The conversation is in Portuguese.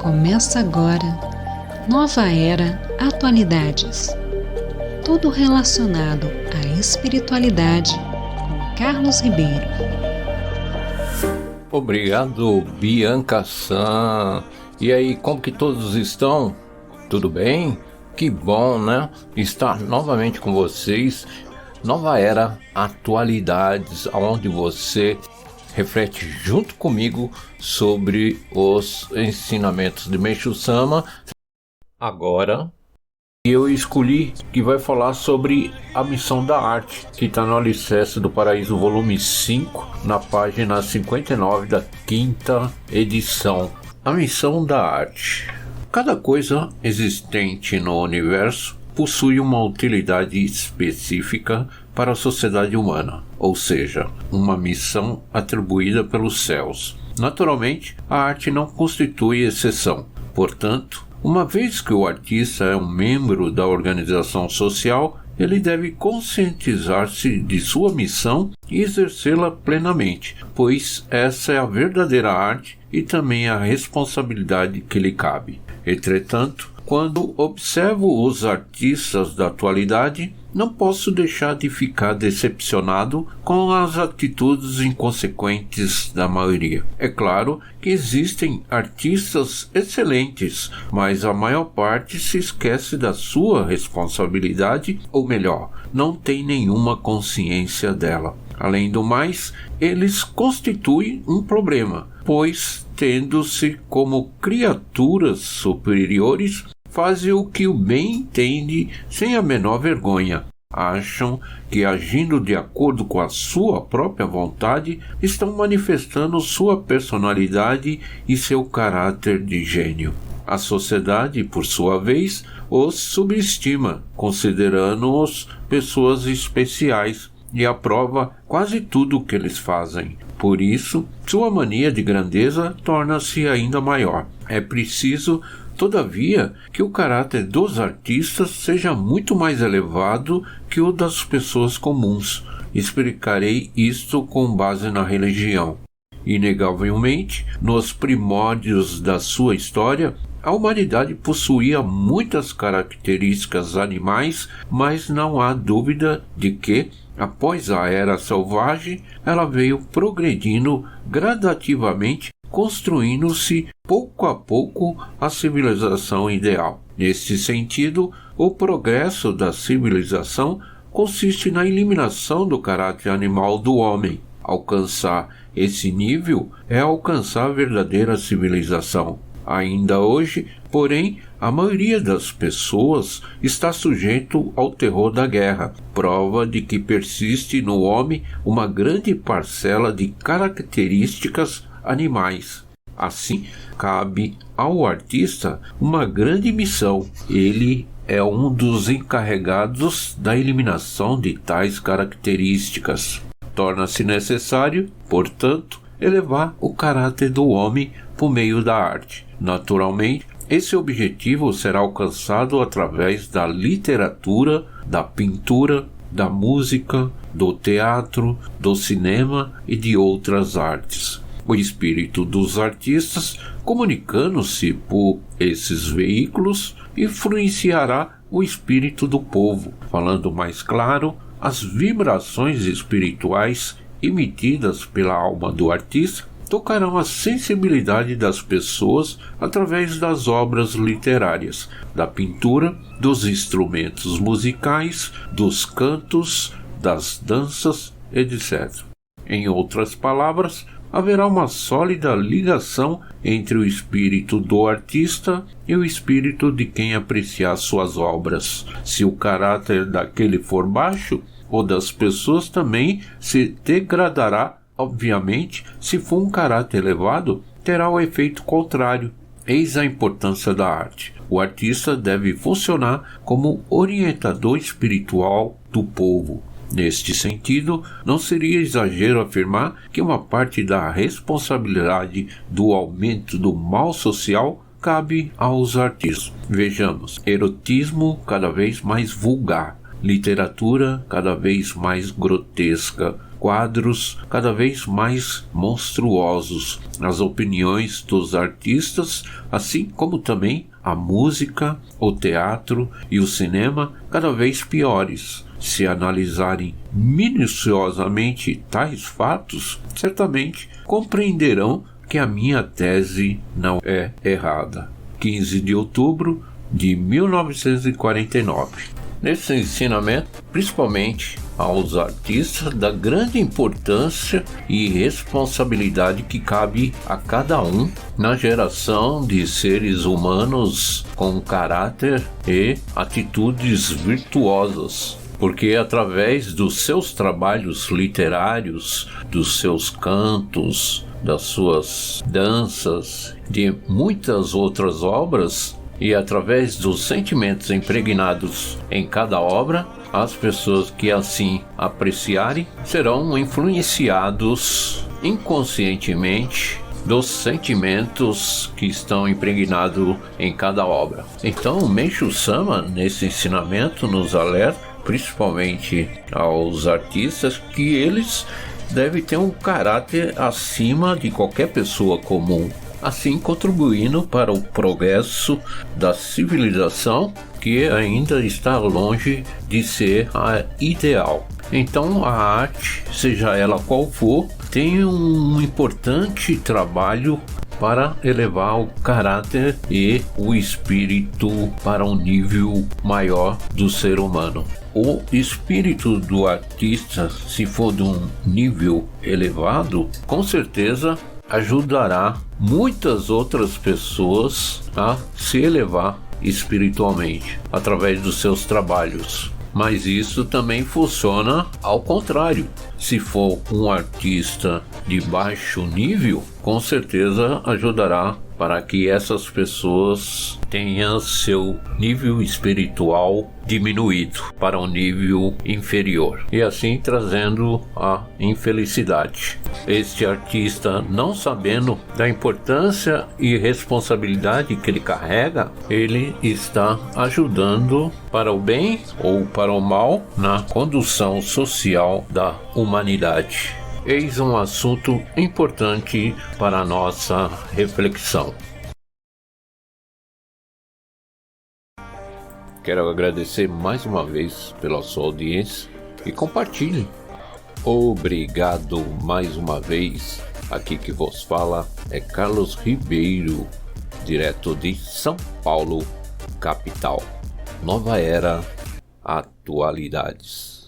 Começa agora, Nova Era Atualidades. Tudo relacionado à espiritualidade, com Carlos Ribeiro. Obrigado, Bianca San. E aí, como que todos estão? Tudo bem? Que bom, né? Estar novamente com vocês. Nova Era Atualidades, onde você reflete junto comigo sobre os ensinamentos de Meixo Sama. Agora, eu escolhi que vai falar sobre a missão da arte, que está no Alicerce do Paraíso, volume 5, na página 59 da 5ª edição. A missão da arte. Cada coisa existente no universo possui uma utilidade específica para a sociedade humana, ou seja, uma missão atribuída pelos céus. Naturalmente, a arte não constitui exceção. Portanto, uma vez que o artista é um membro da organização social, ele deve conscientizar-se de sua missão e exercê-la plenamente, pois essa é a verdadeira arte e também a responsabilidade que lhe cabe. Entretanto, quando observo os artistas da atualidade, não posso deixar de ficar decepcionado com as atitudes inconsequentes da maioria. É claro que existem artistas excelentes, mas a maior parte se esquece da sua responsabilidade, ou melhor, não tem nenhuma consciência dela. Além do mais, eles constituem um problema, pois, tendo-se como criaturas superiores, fazem o que o bem entende sem a menor vergonha. Acham que, agindo de acordo com a sua própria vontade, estão manifestando sua personalidade e seu caráter de gênio. A sociedade, por sua vez, os subestima, considerando-os pessoas especiais, e aprova quase tudo o que eles fazem. Por isso, sua mania de grandeza torna-se ainda maior. É preciso, todavia, que o caráter dos artistas seja muito mais elevado que o das pessoas comuns. Explicarei isto com base na religião. Inegavelmente, nos primórdios da sua história, a humanidade possuía muitas características animais, mas não há dúvida de que, após a era selvagem, ela veio progredindo gradativamente, construindo-se pouco a pouco a civilização ideal. Neste sentido, o progresso da civilização consiste na eliminação do caráter animal do homem. Alcançar esse nível é alcançar a verdadeira civilização. Ainda hoje, porém, a maioria das pessoas está sujeito ao terror da guerra, prova de que persiste no homem uma grande parcela de características animais. Assim, cabe ao artista uma grande missão. Ele é um dos encarregados da eliminação de tais características. Torna-se necessário, portanto, elevar o caráter do homem por meio da arte. Naturalmente, esse objetivo será alcançado através da literatura, da pintura, da música, do teatro, do cinema e de outras artes. O espírito dos artistas, comunicando-se por esses veículos, influenciará o espírito do povo. Falando mais claro, as vibrações espirituais emitidas pela alma do artista tocarão a sensibilidade das pessoas através das obras literárias, da pintura, dos instrumentos musicais, dos cantos, das danças, etc. Em outras palavras, haverá uma sólida ligação entre o espírito do artista e o espírito de quem apreciar suas obras. Se o caráter daquele for baixo, o das pessoas também se degradará. Obviamente, se for um caráter elevado, terá o efeito contrário. Eis a importância da arte. O artista deve funcionar como orientador espiritual do povo. Neste sentido, não seria exagero afirmar que uma parte da responsabilidade do aumento do mal social cabe aos artistas. Vejamos: erotismo cada vez mais vulgar, literatura cada vez mais grotesca, quadros cada vez mais monstruosos, as opiniões dos artistas, assim como também a música, o teatro e o cinema cada vez piores. Se analisarem minuciosamente tais fatos, certamente compreenderão que a minha tese não é errada. 15 de outubro de 1949. Nesse ensinamento, principalmente aos artistas, da grande importância e responsabilidade que cabe a cada um na geração de seres humanos com caráter e atitudes virtuosas. Porque através dos seus trabalhos literários, dos seus cantos, das suas danças, de muitas outras obras, e através dos sentimentos impregnados em cada obra, as pessoas que assim apreciarem serão influenciados inconscientemente dos sentimentos que estão impregnados em cada obra. Então, o Meishu Sama, nesse ensinamento, nos alerta, principalmente aos artistas, que eles devem ter um caráter acima de qualquer pessoa comum, assim contribuindo para o progresso da civilização, que ainda está longe de ser a ideal. Então a arte, seja ela qual for, tem um importante trabalho para elevar o caráter e o espírito para um nível maior do ser humano. O espírito do artista, se for de um nível elevado, com certeza ajudará muitas outras pessoas a se elevar espiritualmente através dos seus trabalhos. Mas isso também funciona ao contrário. Se for um artista de baixo nível, com certeza ajudará para que essas pessoas tenham seu nível espiritual diminuído para um nível inferior, e assim trazendo a infelicidade. Este artista, não sabendo da importância e responsabilidade que ele carrega, ele está ajudando para o bem ou para o mal na condução social da humanidade. Eis um assunto importante para a nossa reflexão. Quero agradecer mais uma vez pela sua audiência e compartilhe. Obrigado mais uma vez. Aqui que vos fala é Carlos Ribeiro, direto de São Paulo, capital. Nova Era, Atualidades.